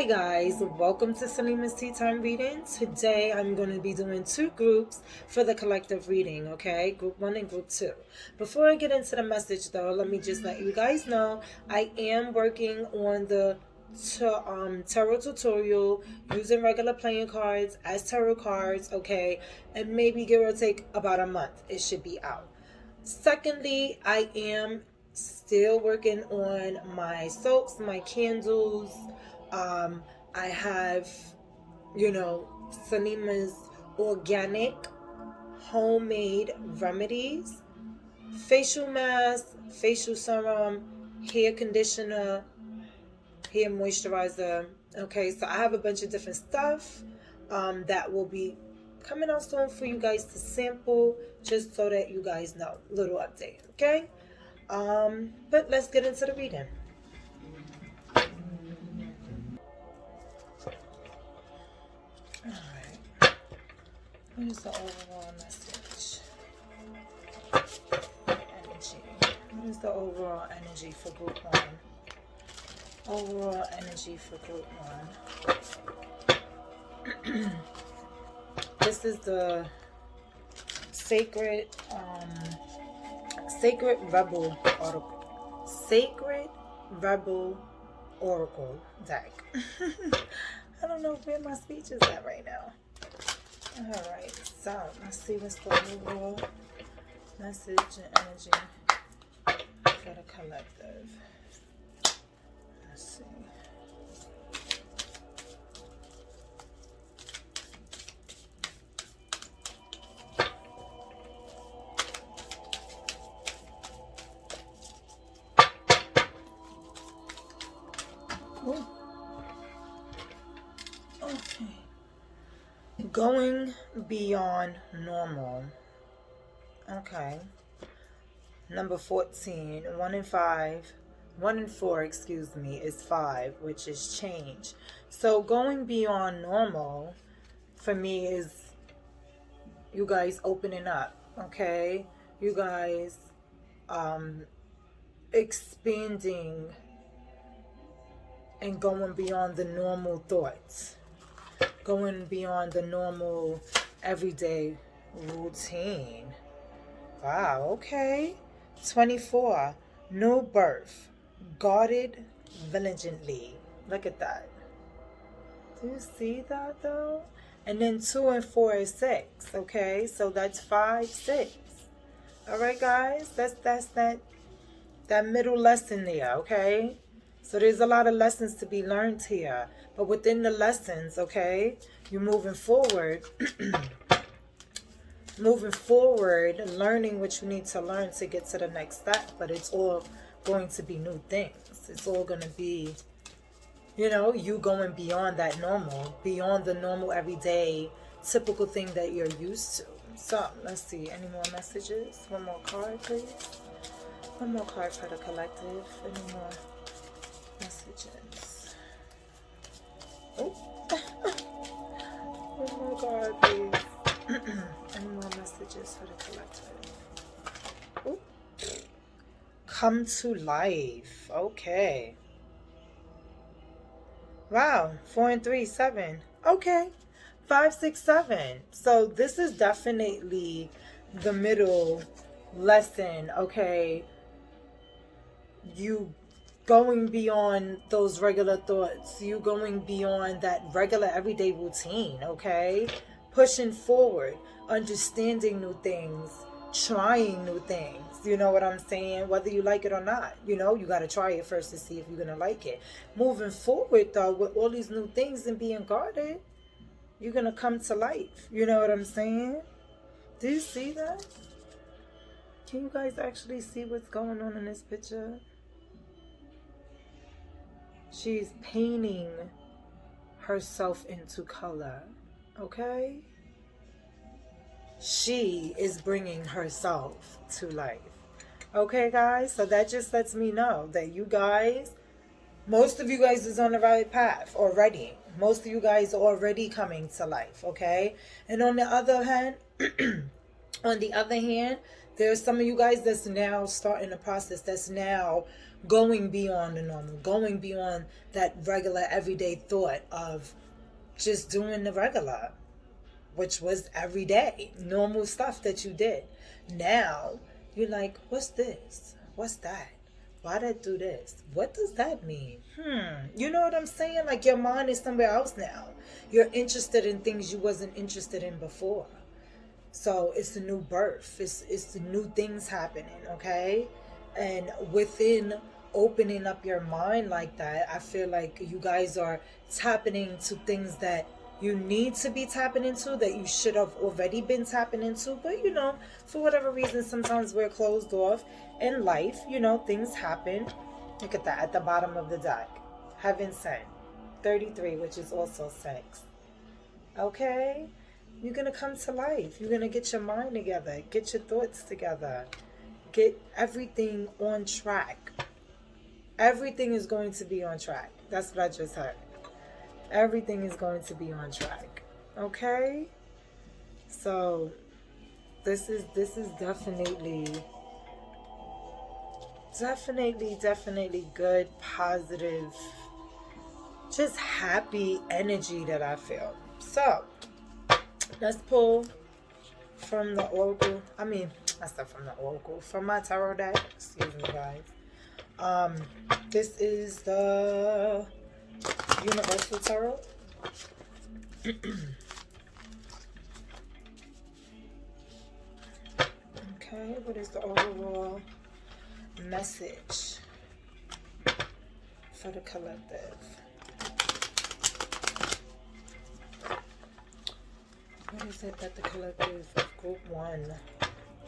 guys, welcome to Salima's Tea Time reading. Today I'm going to be doing two groups for the collective reading, okay? Group 1 and Group 2. Before I get into the message though, let me just let you guys know I am working on the tarot tutorial using regular playing cards as tarot cards, okay? And maybe give or take about a month it should be out. Secondly, I am still working on my soaps, my candles. I have, Salima's organic homemade remedies, facial mask, facial serum, hair conditioner, hair moisturizer. Okay, so I have a bunch of different stuff that will be coming out soon for you guys to sample, just so that you guys know. Little update, okay? But let's get into the reading. Alright. What is the overall message? Energy. What is the overall energy for Group 1? Overall energy for Group 1. This is the Sacred Rebel Oracle. Sacred Rebel Oracle deck. I don't know where my speech is at right now. Alright, so let's see what's the overall message and energy for the collective. Let's see. Ooh. Okay. Going beyond normal. Okay. Number 14. 1 and 4, is 5, which is change. So going beyond normal for me is you guys opening up, okay? You guys expanding and going beyond the normal thoughts. Going beyond the normal everyday routine. Wow, okay. 24. New birth. Guarded vigilantly. Look at that. Do you see that though? And then 2 and 4 is 6. Okay, so that's 5, 6. Alright guys, that's that middle lesson there, okay? So there's a lot of lessons to be learned here. But within the lessons, okay, you're moving forward. Moving forward, learning what you need to learn to get to the next step. But it's all going to be new things. It's all going to be, you going beyond that normal. Beyond the normal, everyday, typical thing that you're used to. So, let's see. Any more messages? One more card, please. One more card for the collective. Any more messages? Oh. One more card, please. Any more messages for the collective? Oh. Come to life. Okay. Wow. 4 and 3, 7. Okay. 5, 6, 7. So this is definitely the middle lesson. Okay. You going beyond those regular thoughts. You going beyond that regular everyday routine, okay? Pushing forward, understanding new things, trying new things. You know what I'm saying? Whether you like it or not. You got to try it first to see if you're going to like it. Moving forward, though, with all these new things and being guarded, you're going to come to life. You know what I'm saying? Do you see that? Can you guys actually see what's going on in this picture? She's painting herself into color, okay? She is bringing herself to life. Okay, guys? So that just lets me know that you guys, most of you guys is on the right path already. Most of you guys are already coming to life, okay? And on the other hand, There's some of you guys that's now starting the process, that's now going beyond the normal, going beyond that regular everyday thought of just doing the regular, which was every day, normal stuff that you did. Now, you're like, what's this? What's that? Why'd I do this? What does that mean? You know what I'm saying? Like, your mind is somewhere else now. You're interested in things you wasn't interested in before. So it's a new birth. It's the new things happening, okay? And within opening up your mind like that, I feel like you guys are tapping into things that you need to be tapping into, that you should have already been tapping into. But, you know, for whatever reason, sometimes we're closed off in life. You know, things happen. Look at that at the bottom of the deck. Heaven sent. 33, which is also sex. Okay? You're going to come to life. You're going to get your mind together. Get your thoughts together. Get everything on track. Everything is going to be on track. That's what I just heard. Everything is going to be on track. Okay? So, this is definitely good, positive, just happy energy that I feel. So, let's pull from the Oracle. From my tarot deck. Excuse me, guys. This is the Universal Tarot. Okay, what is the overall message for the collective? What is it that the collective of Group 1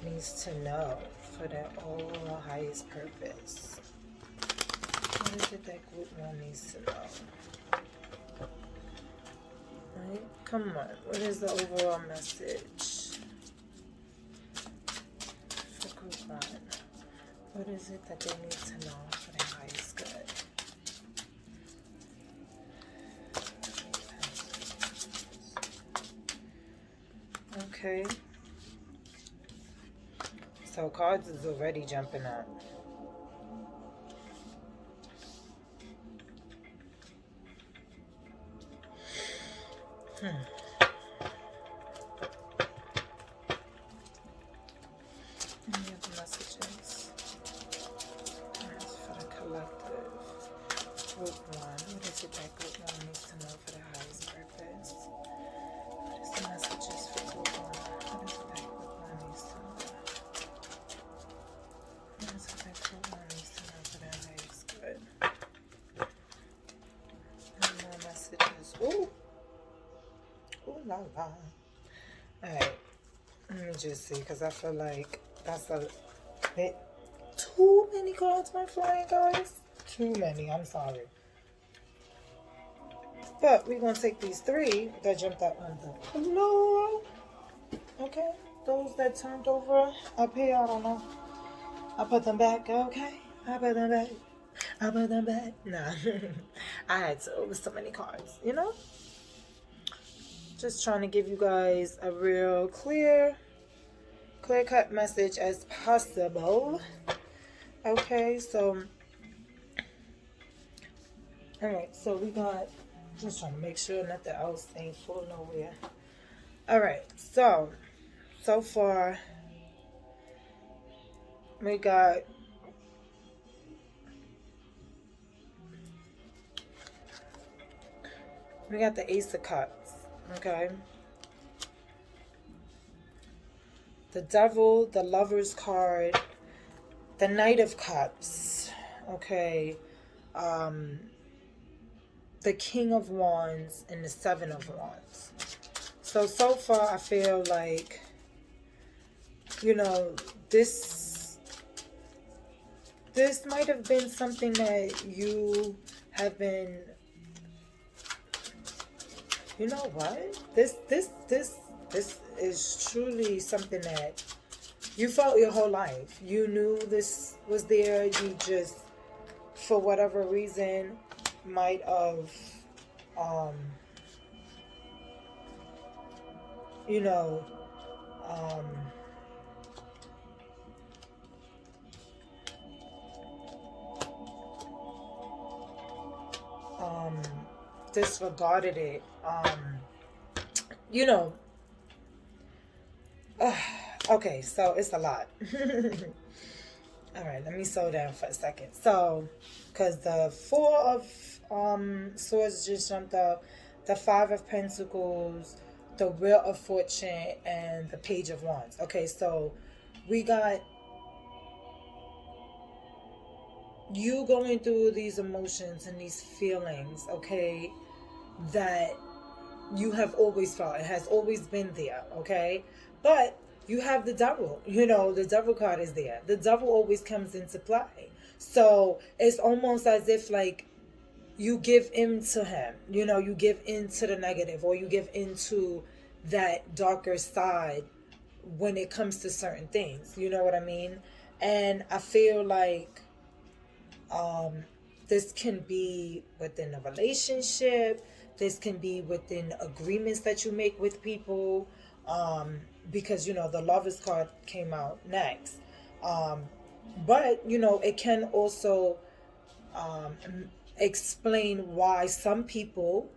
needs to know for their overall highest purpose? What is it that Group 1 needs to know? Right? Come on. What is the overall message for Group 1? What is it that they need to know for their highest good? Okay. So cards is already jumping up. Any other messages? That's for the collective. Group 1. What is it that Group 1 needs to know for the highest purpose? What is the messages for Group 1? What is it that Group 1 needs to know? What is it that Group 1 needs to know for their highest good? Any more messages? Ooh! Ooh la la. Alright. Let me just see, because I feel like that's a bit too many cards, my flying guys. Too many, I'm sorry. But we're going to take these 3 that jumped out on the floor. Okay? Those that turned over up here, I don't know. I put them back, okay? I put them back. Nah. I had to. It was so many cards, you know? Just trying to give you guys a real clear-cut message as possible. Okay, so alright, so we got, just trying to make sure nothing else ain't full nowhere. Alright, so far we got the Ace of Cups. Okay. The Devil, the Lover's card, the Knight of Cups. Okay. The King of Wands and the Seven of Wands. So far I feel like, you know, this might have been something that you have been, you know what? This is truly something that you felt your whole life. You knew this was there. You just, for whatever reason, might have, you know, disregarded it. You know, okay, so it's a lot. All right, let me slow down for a second. So, because the 4 of Swords just jumped up, the 5 of Pentacles, the Wheel of Fortune, and the Page of Wands. Okay, so we got you going through these emotions and these feelings, okay, that you have always felt. It has always been there, okay? But you have the devil. You know, the devil card is there. The devil always comes into play. So it's almost as if, like, you give in to him. You know, you give into the negative, or you give into that darker side when it comes to certain things. You know what I mean? And I feel like this can be within a relationship. This can be within agreements that you make with people. Because, you know, the Lovers card came out next. But, you know, it can also explain why some people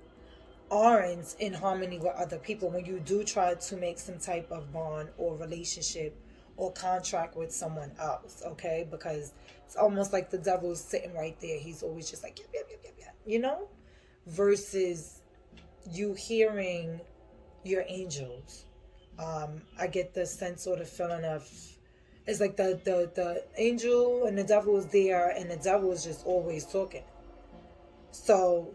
aren't in harmony with other people when you do try to make some type of bond or relationship or contract with someone else, okay? Because it's almost like the devil's sitting right there. He's always just like, yep, you know? Versus you hearing your angels. I get the sense or the feeling of, it's like the angel and the devil is there, and the devil is just always talking. So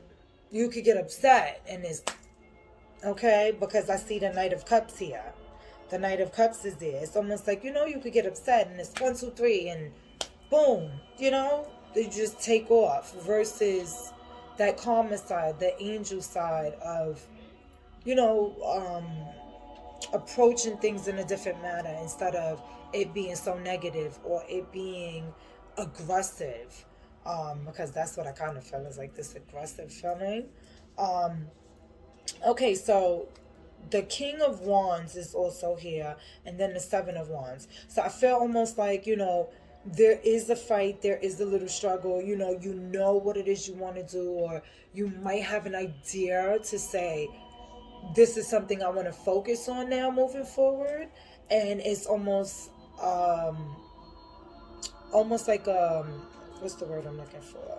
you could get upset, and it's okay, because I see the Knight of Cups here. The Knight of Cups is there. It's almost like, you know, you could get upset, and it's 1, 2, 3, and boom, you know, they just take off. Versus that calmer side, the angel side of, you know, approaching things in a different manner instead of it being so negative or it being aggressive. Because that's what I kind of feel, is like this aggressive feeling. Okay, so the King of Wands is also here, and then the 7 of Wands. So I feel almost like, you know, there is a fight, there is a little struggle, you know what it is you want to do, or you might have an idea to say, this is something I want to focus on now moving forward. And it's almost like what's the word I'm looking for?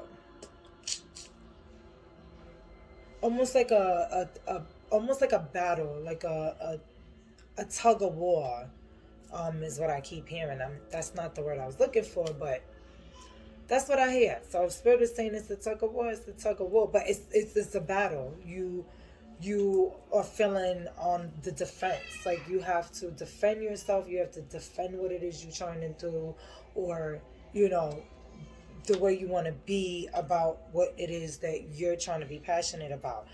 Almost like almost like a battle, like a tug of war, is what I keep hearing. That's not the word I was looking for, but that's what I hear. So if Spirit is saying it's a tug of war, it's a tug of war, but it's a battle. You are feeling on the defense, like you have to defend yourself, you have to defend what it is you're trying to do, or, you know, the way you want to be about what it is that you're trying to be passionate about.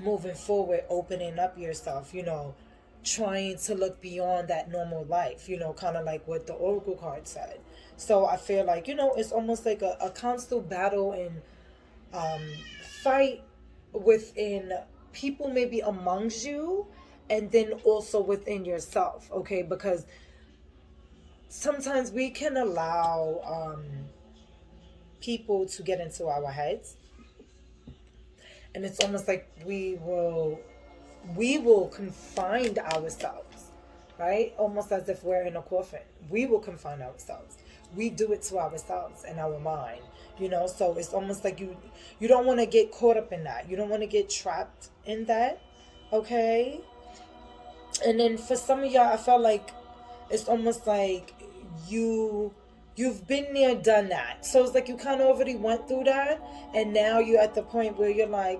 Moving forward, opening up yourself, you know, trying to look beyond that normal life, you know, kind of like what the Oracle card said. So I feel like, you know, it's almost like a constant battle and fight within people, maybe amongst you, and then also within yourself, okay? Because sometimes we can allow people to get into our heads, and it's almost like we will confine ourselves, right? Almost as if we're in a coffin. We will confine ourselves. We do it to ourselves and our mind, you know? So it's almost like you don't want to get caught up in that. You don't want to get trapped in that, okay? And then for some of y'all, I felt like it's almost like you've been there, done that. So it's like you kind of already went through that, and now you're at the point where you're like,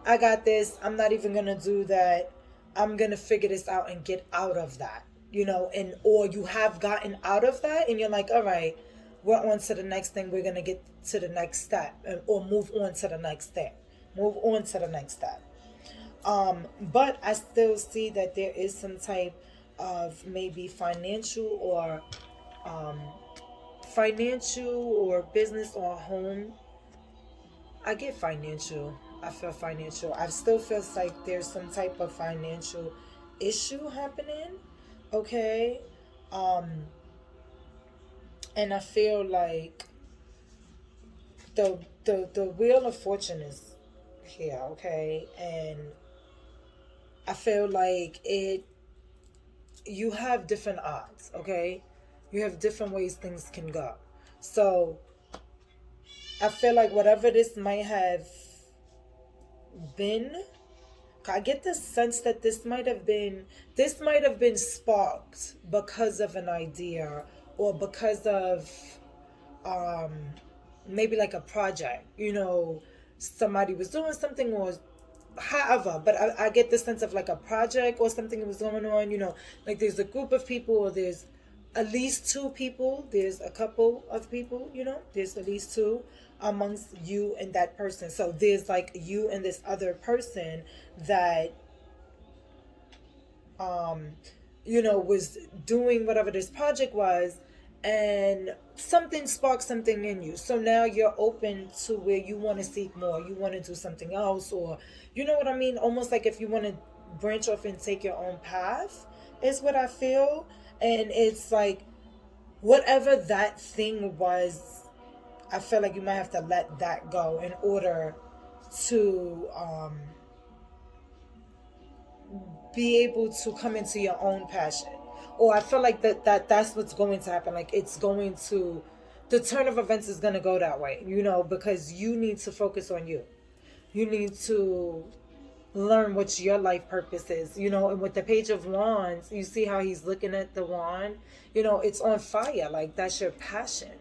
I got this. I'm not even going to do that. I'm going to figure this out and get out of that, you know, and, or you have gotten out of that and you're like, all right, we're on to the next thing. We're going to get to the next step, or move on to the next thing. Move on to the next step. But I still see that there is some type of maybe financial or business or home. I get financial. I feel financial. I still feel like there's some type of financial issue happening. Okay. And I feel like the Wheel of Fortune is here, okay? And I feel like you have different odds, okay? You have different ways things can go. So I feel like whatever this might have been, I get the sense that this might have been sparked because of an idea, or because of maybe like a project, somebody was doing something, or however, but I get the sense of like a project or something that was going on, like there's a group of people, or there's at least two people, there's a couple of people, there's at least two amongst you and that person. So there's like you and this other person that was doing whatever this project was, and something sparked something in you. So now you're open to where you want to seek more, you want to do something else, or you know what I mean, almost like if you want to branch off and take your own path is what I feel. And it's like whatever that thing was, I feel like you might have to let that go in order to be able to come into your own passion. Or I feel like that's what's going to happen. Like the turn of events is going to go that way, because you need to focus on you. You need to learn what your life purpose is, and with the Page of Wands, you see how he's looking at the wand, it's on fire. Like that's your passion,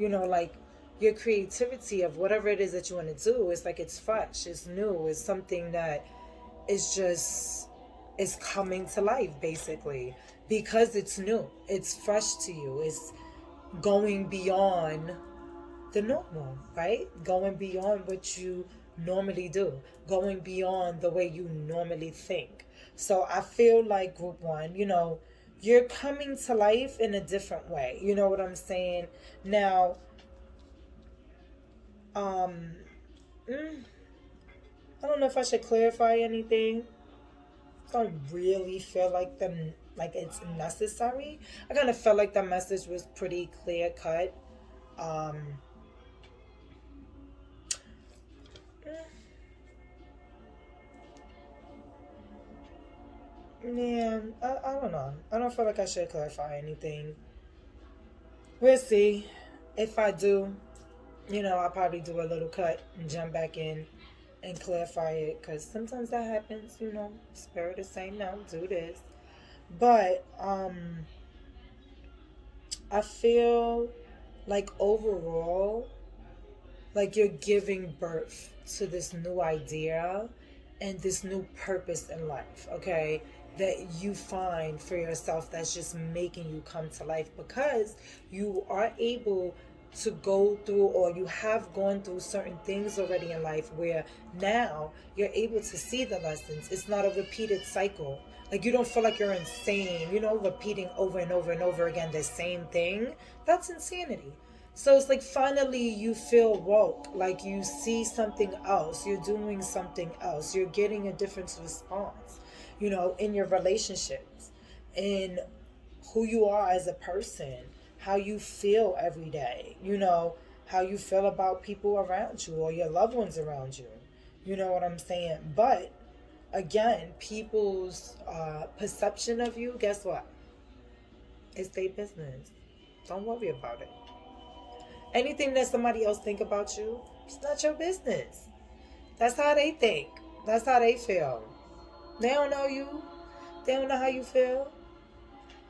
like your creativity of whatever it is that you want to do. It's like it's fresh, it's new, it's something that is coming to life, basically, because it's new, it's fresh to you, it's going beyond the normal, right? Going beyond what you normally do, going beyond the way you normally think. So I feel like Group 1, you're coming to life in a different way. You know what I'm saying? Now, I don't know if I should clarify anything. I don't really feel like it's necessary. I kind of felt like the message was pretty clear cut. Yeah, I don't know. I don't feel like I should clarify anything. We'll see. If I do, I'll probably do a little cut and jump back in and clarify it, because sometimes that happens, Spirit is saying no, do this. But I feel like overall, like you're giving birth to this new idea and this new purpose in life, okay, that you find for yourself, that's just making you come to life, because you are able to go through, or you have gone through certain things already in life, where now you're able to see the lessons. It's not a repeated cycle. Like you don't feel like you're insane, repeating over and over and over again the same thing. That's insanity. So it's like finally you feel woke, like you see something else, you're doing something else, you're getting a different response, in your relationships, in who you are as a person, how you feel every day, how you feel about people around you or your loved ones around you. You know what I'm saying? But again, people's perception of you, guess what? It's their business. Don't worry about it. Anything that somebody else think about you, it's not your business. That's how they think. That's how they feel. They don't know you. They don't know how you feel.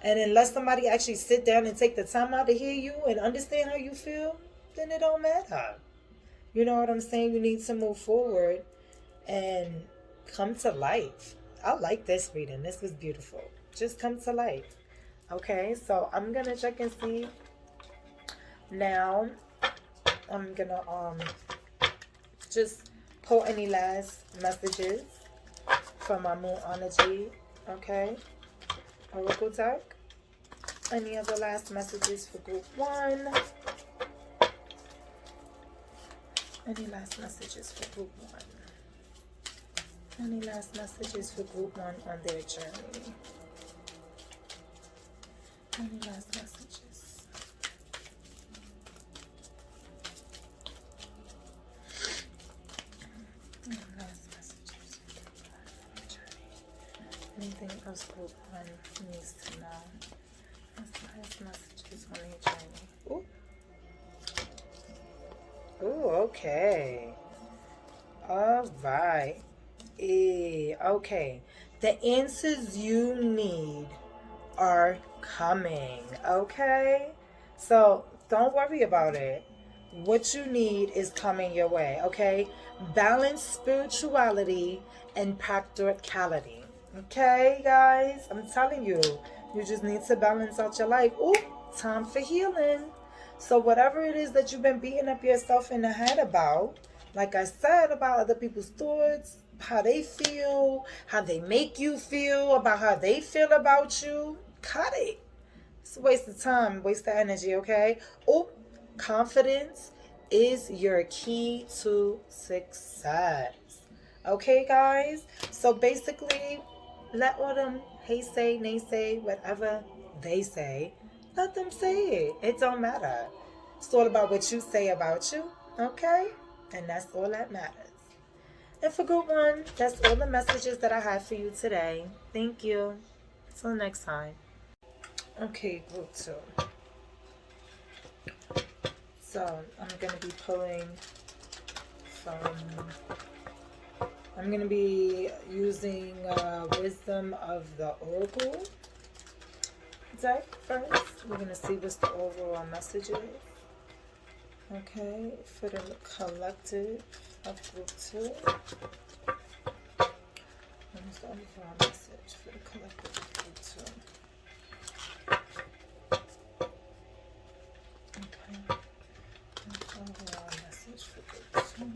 And unless somebody actually sit down and take the time out to hear you and understand how you feel, then it don't matter. You know what I'm saying? You need to move forward and come to life. I like this reading. This was beautiful. Just come to life. Okay, so I'm going to check and see. Now, I'm going to just pull any last messages from my moon energy. Okay. Oracle deck. Any other last messages for Group 1? Any last messages for Group 1? Any last messages for Group 1 on their journey? Any last messages? else group one needs to know? What's the highest messages on their journey? Ooh. Ooh, okay. All right. Okay. The answers you need are coming. Okay? So don't worry about it. What you need is coming your way. Okay? Balance spirituality and practicality. Okay, guys? I'm telling you. You just need to balance out your life. Ooh, time for healing. So whatever it is that you've been beating up yourself in the head about, like I said, about other people's thoughts, how they feel, how they make you feel, about how they feel about you, cut it. It's a waste of time, waste of energy, okay? Oh, confidence is your key to success. Okay, guys? So basically, let all them say, naysay, whatever they say, let them say it. It don't matter. It's all about what you say about you, okay? And that's all that matters. And for group one, that's all the messages that I have for you today. Thank you. Till next time. Okay, group two. So I'm going to be pulling I'm going to be using Wisdom of the Oracle deck first. We're going to see what's the overall messages. Okay, for the collective of group two. What is the overall message for the collective of group two? Okay, what's the overall message for group two?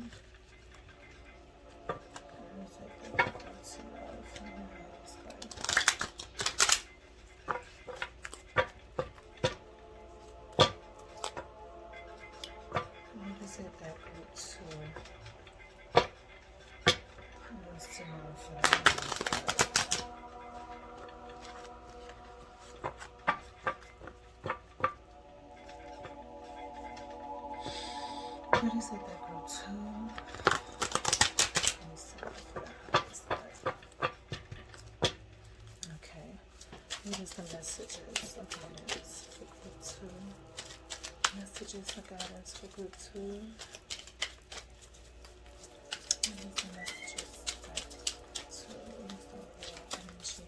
What is it that group two? Okay. What is the messages of guidance for group two? Messages of guidance for group two. What is the messages of guidance for group two? What is the overall energy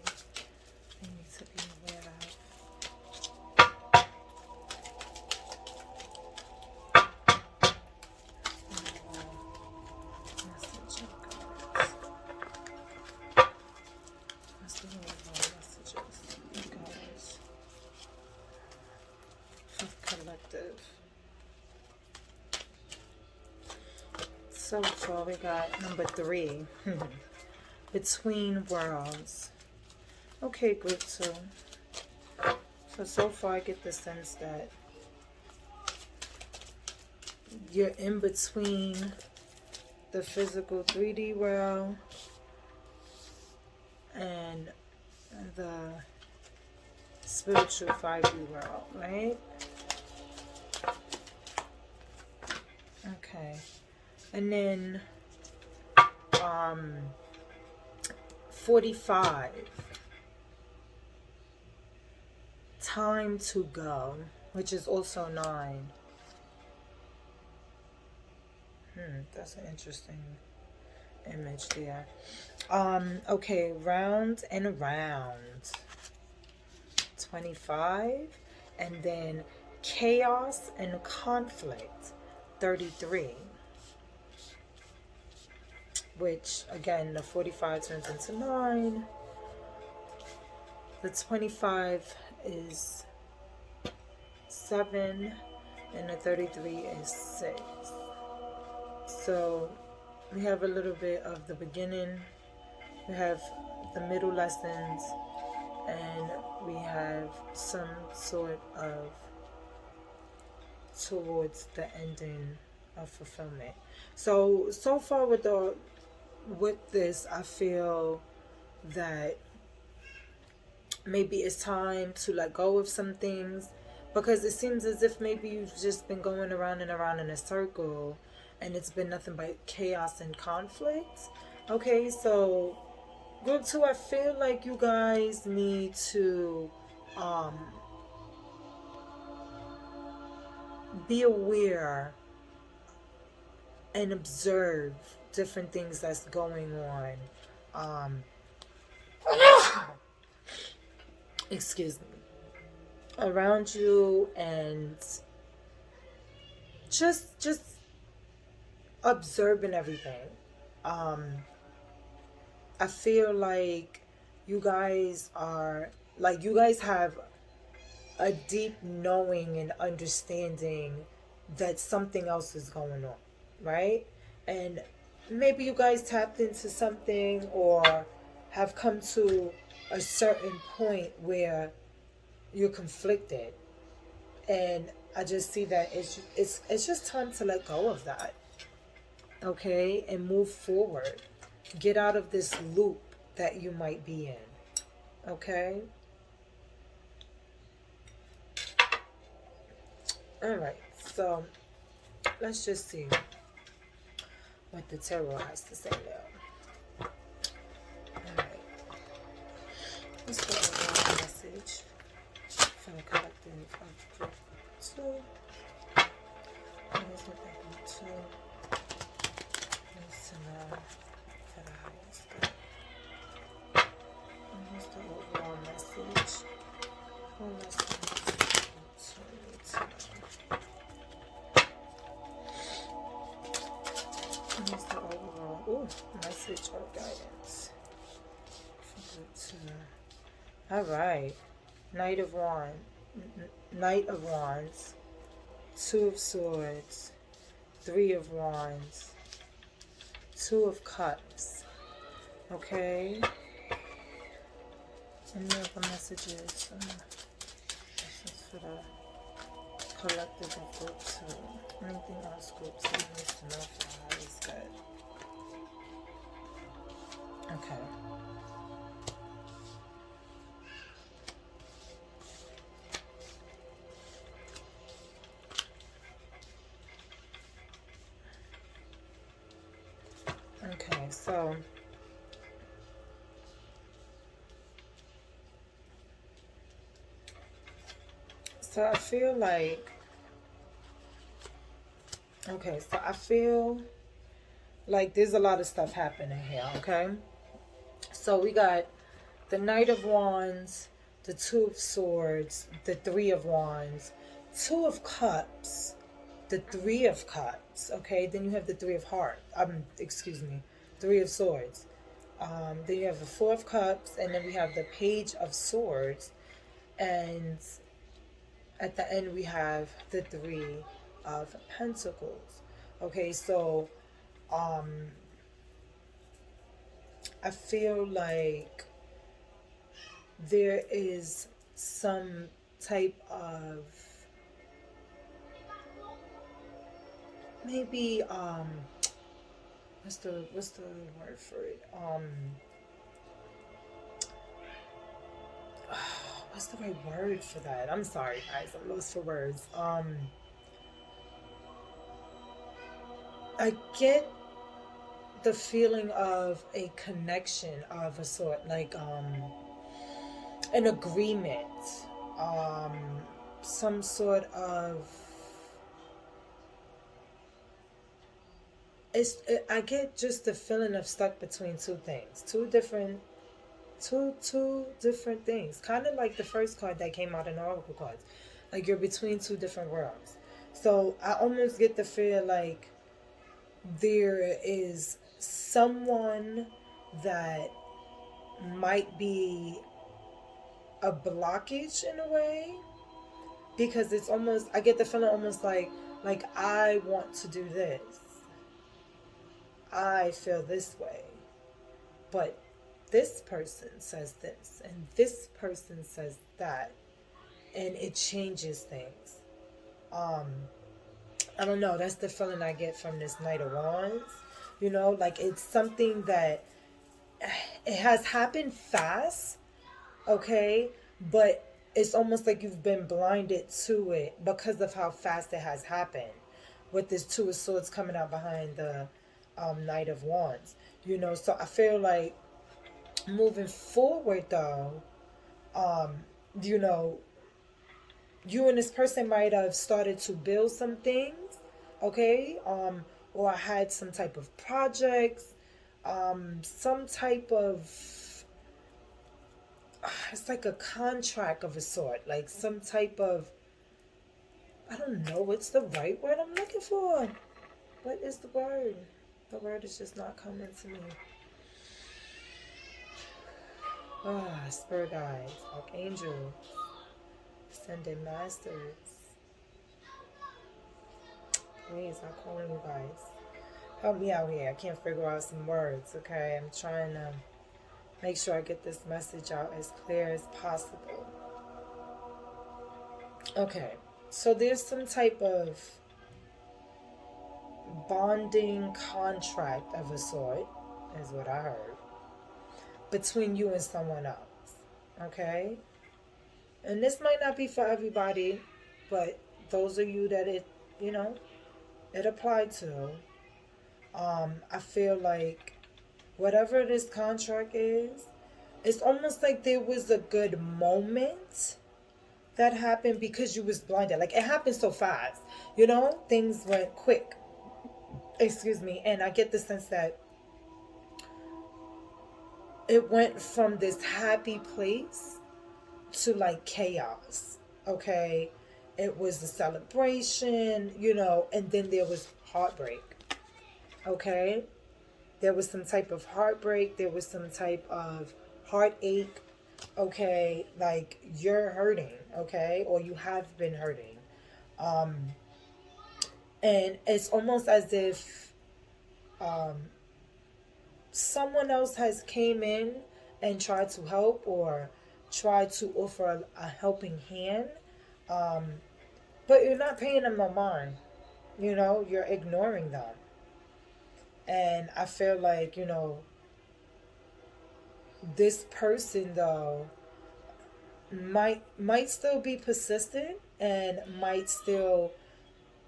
they need to be aware of? So far we got number 3. Between worlds. Okay, group 2. So far I get the sense that you're in between the physical 3D world and the spiritual 5D world, right? Okay. And then 45. Time to go, which is also 9. That's an interesting image there. Okay, round and round. 25. And then chaos and conflict. 33. Which, again, the 45 turns into 9. The 25 is 7. And the 33 is 6. So, we have a little bit of the beginning. We have the middle lessons. And we have some sort of towards the ending of fulfillment. So far with this, I feel that maybe it's time to let go of some things, because it seems as if maybe you've just been going around and around in a circle and it's been nothing but chaos and conflict. Okay, so Group 2, I feel like you guys need to be aware and observe different things that's going on. Excuse me. Around you, and just observing everything. I feel like you guys have a deep knowing and understanding that something else is going on, right? And maybe you guys tapped into something or have come to a certain point where you're conflicted, and I just see that it's just time to let go of that, okay, and move forward. Get out of this loop that you might be in, okay? All right, so let's just see what the tarot has to say now. All right, let's get a message for the collective of group 2. What is it that group 2 needs to know for the highest good? What is the overall message? What message does group 2 need to know? What is the overall message or guidance for group 2? All right. Knight of Wands, 2 of Swords, 3 of Wands, 2 of Cups. Okay. Any other messages? This is for the collective of group 2. Anything else group 2 needs to know for the highest good? Okay. Okay, so I feel like, okay, so I feel like there's a lot of stuff happening here, okay? So we got the Knight of Wands, the 2 of Swords, the 3 of Wands, 2 of Cups, the 3 of Cups, okay? Then you have the 3 of Hearts, 3 of Swords. Then you have the 4 of Cups, and then we have the Page of Swords, and at the end we have the 3 of Pentacles. Okay, so I feel like there is some type of maybe what's the word for it? What's the right word for that? I'm sorry, guys. I'm lost for words. I get the feeling of a connection of a sort, like an agreement, some sort of. I get just the feeling of stuck between two things, two different things, kind of like the first card that came out in Oracle cards, like you're between two different worlds. So I almost get the feel like there is someone that might be a blockage in a way, because it's almost, I get the feeling almost like I want to do this, I feel this way, but this person says this and this person says that, and it changes things. I don't know, that's the feeling I get from this Knight of Wands. You know, like it's something that it has happened fast, okay, but it's almost like you've been blinded to it because of how fast it has happened, with this 2 of Swords coming out behind the Knight of Wands. You know, so I feel like moving forward though, you know, you and this person might have started to build some things, okay? Or had some type of projects, some type of, it's like a contract of a sort, like some type of, I don't know what's the right word I'm looking for. What is the word? The word is just not coming to me. Spirit guides, archangels, ascended masters. Please, I'm calling you guys. Help me out here. I can't figure out some words, okay? I'm trying to make sure I get this message out as clear as possible. Okay, so there's some type of bonding contract of a sort, is what I heard, between you and someone else, okay? And this might not be for everybody, but those of you that it, you know, it applied to, I feel like whatever this contract is, it's almost like there was a good moment that happened because you was blinded. Like, it happened so fast, you know, things went quick. Excuse me. And I get the sense that it went from this happy place to like chaos, okay? It was a celebration, you know, and then there was heartbreak, okay? There was some type of heartbreak. There was some type of heartache, okay? Like, you're hurting, okay? Or you have been hurting. And it's almost as if someone else has came in and tried to help or tried to offer a helping hand. But you're not paying them no mind. You know, you're ignoring them. And I feel like, you know, this person though might still be persistent and might still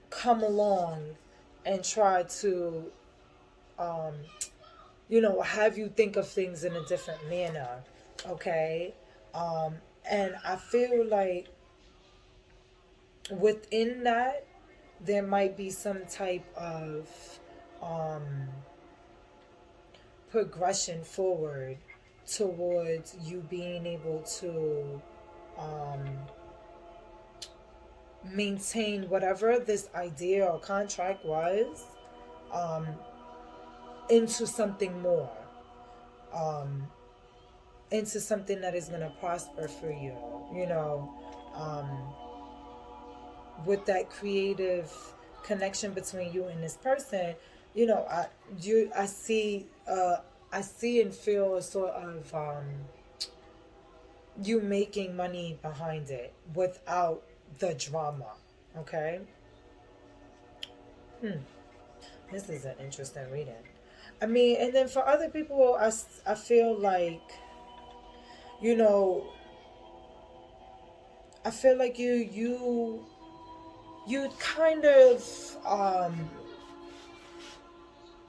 come along and try to you know, have you think of things in a different manner, okay? And I feel like within that there might be some type of progression forward towards you being able to maintain whatever this idea or contract was into something more, into something that is going to prosper for you, you know, with that creative connection between you and this person. You know, I see and feel a sort of you making money behind it without the drama, okay? This is an interesting reading. I mean, and then for other people, I feel like, you know, I feel like you kind of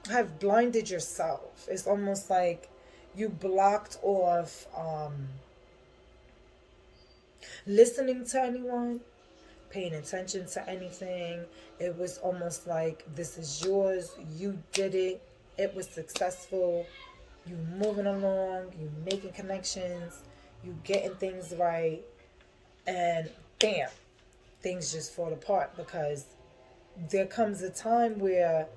have blinded yourself. It's almost like you blocked off listening to anyone, paying attention to anything. It was almost like, this is yours, you did it, it was successful, you moving along, you making connections, you getting things right, and bam, things just fall apart because there comes a time where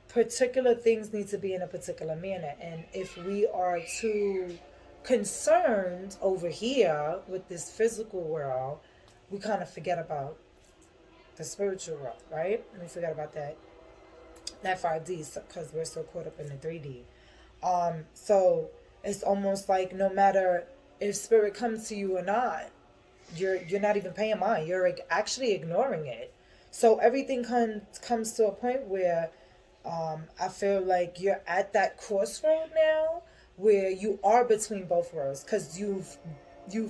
particular things need to be in a particular manner. And if we are too concerned over here with this physical world, we kind of forget about the spiritual world, right? And we forget about that 5D because we're so caught up in the 3D. So it's almost like no matter if spirit comes to you or not, you're not even paying mind. You're actually ignoring it. So everything comes to a point where I feel like you're at that crossroad now where you are between both worlds, because you've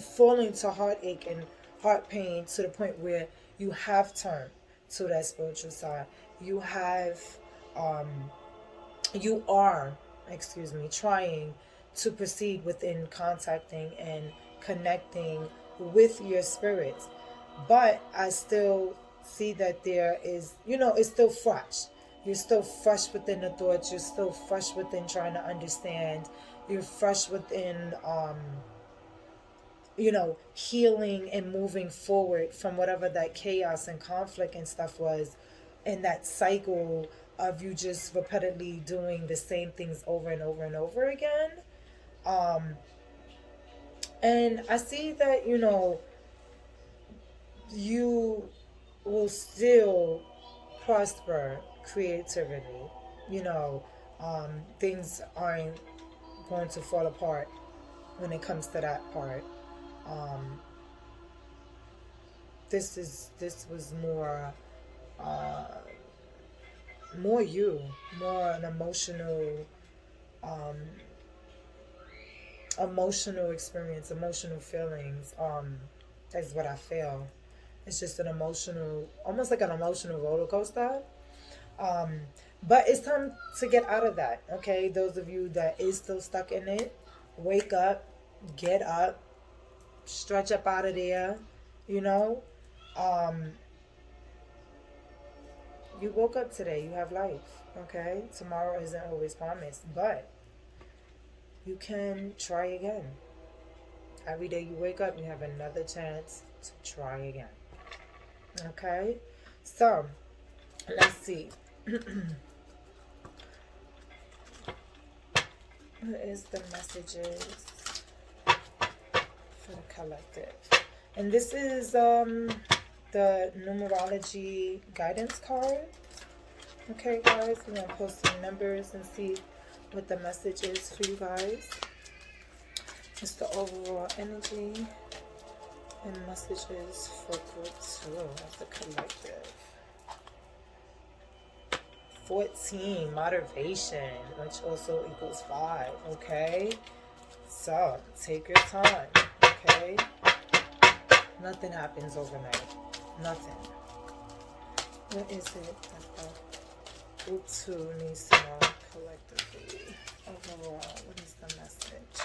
fallen into heartache and heart pain to the point where you have turned to that spiritual side. You have you are trying to proceed within contacting and connecting with your spirits. But I still see that there is, it's still fresh. You're still fresh within the thoughts. You're still fresh within trying to understand. You're fresh within, healing and moving forward from whatever that chaos and conflict and stuff was, and that cycle of you just repeatedly doing the same things over and over and over again. And I see that, you will still prosper creativity. Things aren't going to fall apart when it comes to that part. This was more you, more an emotional experience, emotional feelings. That's what I feel. It's just an emotional, almost like an emotional roller coaster. But it's time to get out of that, okay? Those of you that is still stuck in it, wake up, get up, stretch up out of there, You woke up today, you have life, okay? Tomorrow isn't always promised, but you can try again. Every day you wake up, you have another chance to try again. Okay? So, let's see. What is the messages for the collective? And this is the numerology guidance card. Okay, guys, we're going to post some numbers and see what the message is for you guys. It's the overall energy and messages for group 2 of the collective. 14, motivation, which also equals 5, okay? So, take your time, okay? Nothing happens overnight. Nothing. What is it that the group 2 needs to know collectively? Overall, what is the message?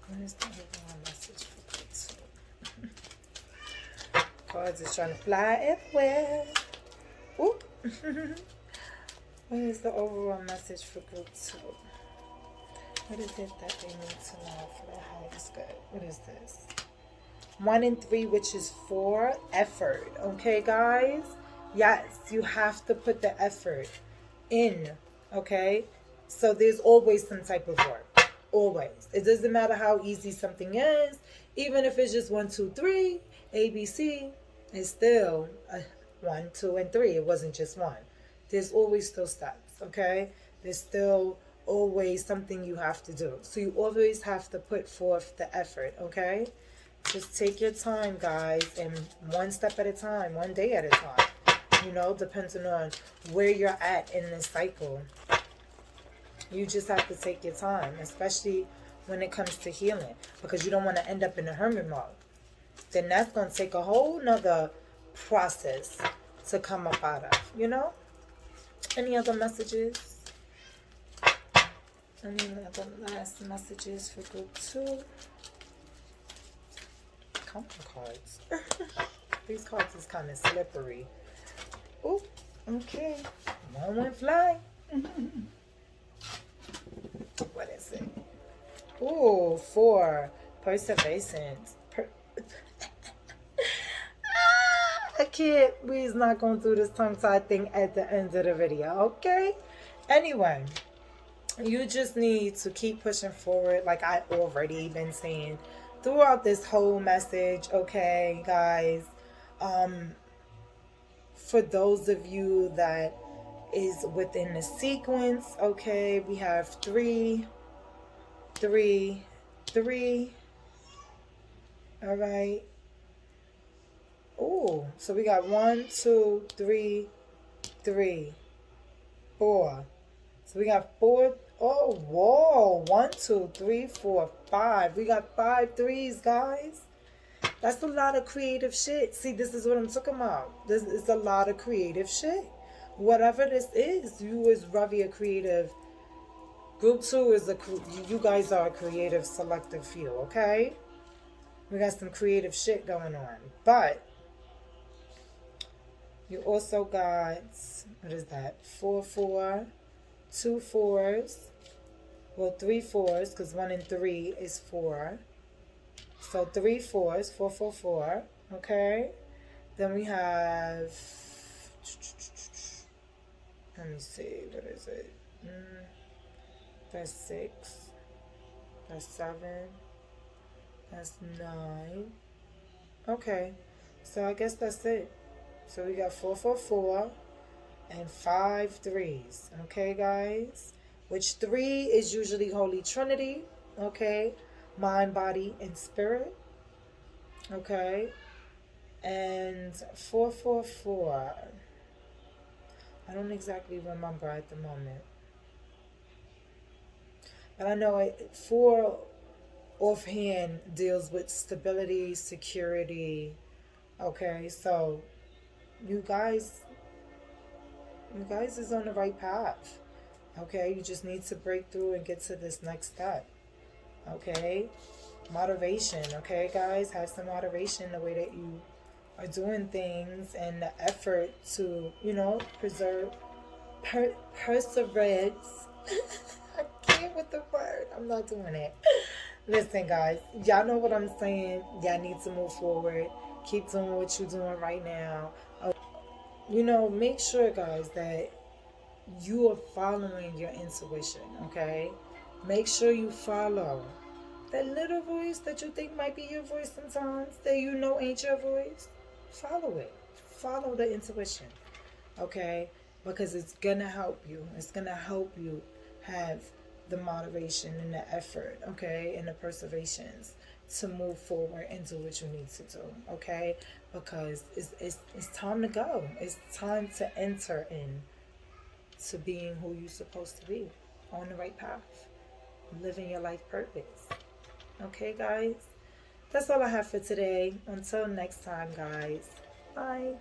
What is the overall message for group 2? Cards is trying to fly everywhere. Oop. What is the overall message for group 2? What is it that they need to know for their highest good? What is this? 1 and 3, which is 4, effort. Okay, guys? Yes, you have to put the effort in. Okay? So there's always some type of work. Always. It doesn't matter how easy something is. Even if it's just 1, 2, 3, ABC, it's still 1, 2, and 3. It wasn't just 1. There's always still steps. Okay? There's still always something you have to do. So you always have to put forth the effort, okay? Just take your time, guys, and one step at a time, one day at a time. Depending on where you're at in this cycle. You just have to take your time, especially when it comes to healing, because you don't want to end up in a hermit mode. Then that's going to take a whole nother process to come up out of, Any other messages? Any other last messages for group 2? Come on, cards. These cards is kind of slippery. Oh, okay. One went flying. What is it? Oh, 4. Perseverance. I can't. We's not going to do this tongue-tied thing at the end of the video, okay? Anyway. You just need to keep pushing forward, like I already been saying throughout this whole message, okay, guys? For those of you that is within the sequence, okay, we have 3, 3, 3. All right. Oh, so we got 1, 2, 3, 3, 4. So we got 4. Oh, whoa. 1, 2, 3, 4, 5. We got 5 3s, guys. That's a lot of creative shit. See, this is what I'm talking about. This is a lot of creative shit. whatever this is, you is very a creative. Group 2 is you guys are a creative selective few, okay? We got some creative shit going on. But you also got, what is that? 4, 4, 2 4s. Well, 3 4s, because 1 and 3 is 4. So 3 4s, 4, 4, 4. Okay. Then we have, let me see, what is it? That's 6. That's 7. That's 9. Okay. So I guess that's it. So we got 4, 4, 4 and 5 3s. Okay, guys? Which 3 is usually Holy Trinity. Okay? Mind, body, and spirit. Okay? And 4, 4, 4. I don't exactly remember at the moment. But I know 4 offhand deals with stability, security. Okay, so you guys is on the right path. Okay, you just need to break through and get to this next step. Okay, moderation. Okay, guys, have some moderation the way that you are doing things and the effort to, preserve perseverance. I can't with the word. I'm not doing it. Listen, guys, y'all know what I'm saying. Y'all need to move forward. Keep doing what you're doing right now. Make sure, guys, that you are following your intuition, okay? Make sure you follow that little voice that you think might be your voice sometimes, that you know ain't your voice. Follow it. Follow the intuition, okay? Because it's going to help you. It's going to help you have the moderation and the effort, okay, and the perseverance to move forward and do what you need to do, okay? Because it's time to go. It's time to enter in to being who you're supposed to be, on the right path, living your life purpose. Okay, guys? That's all I have for today. Until next time, guys. Bye.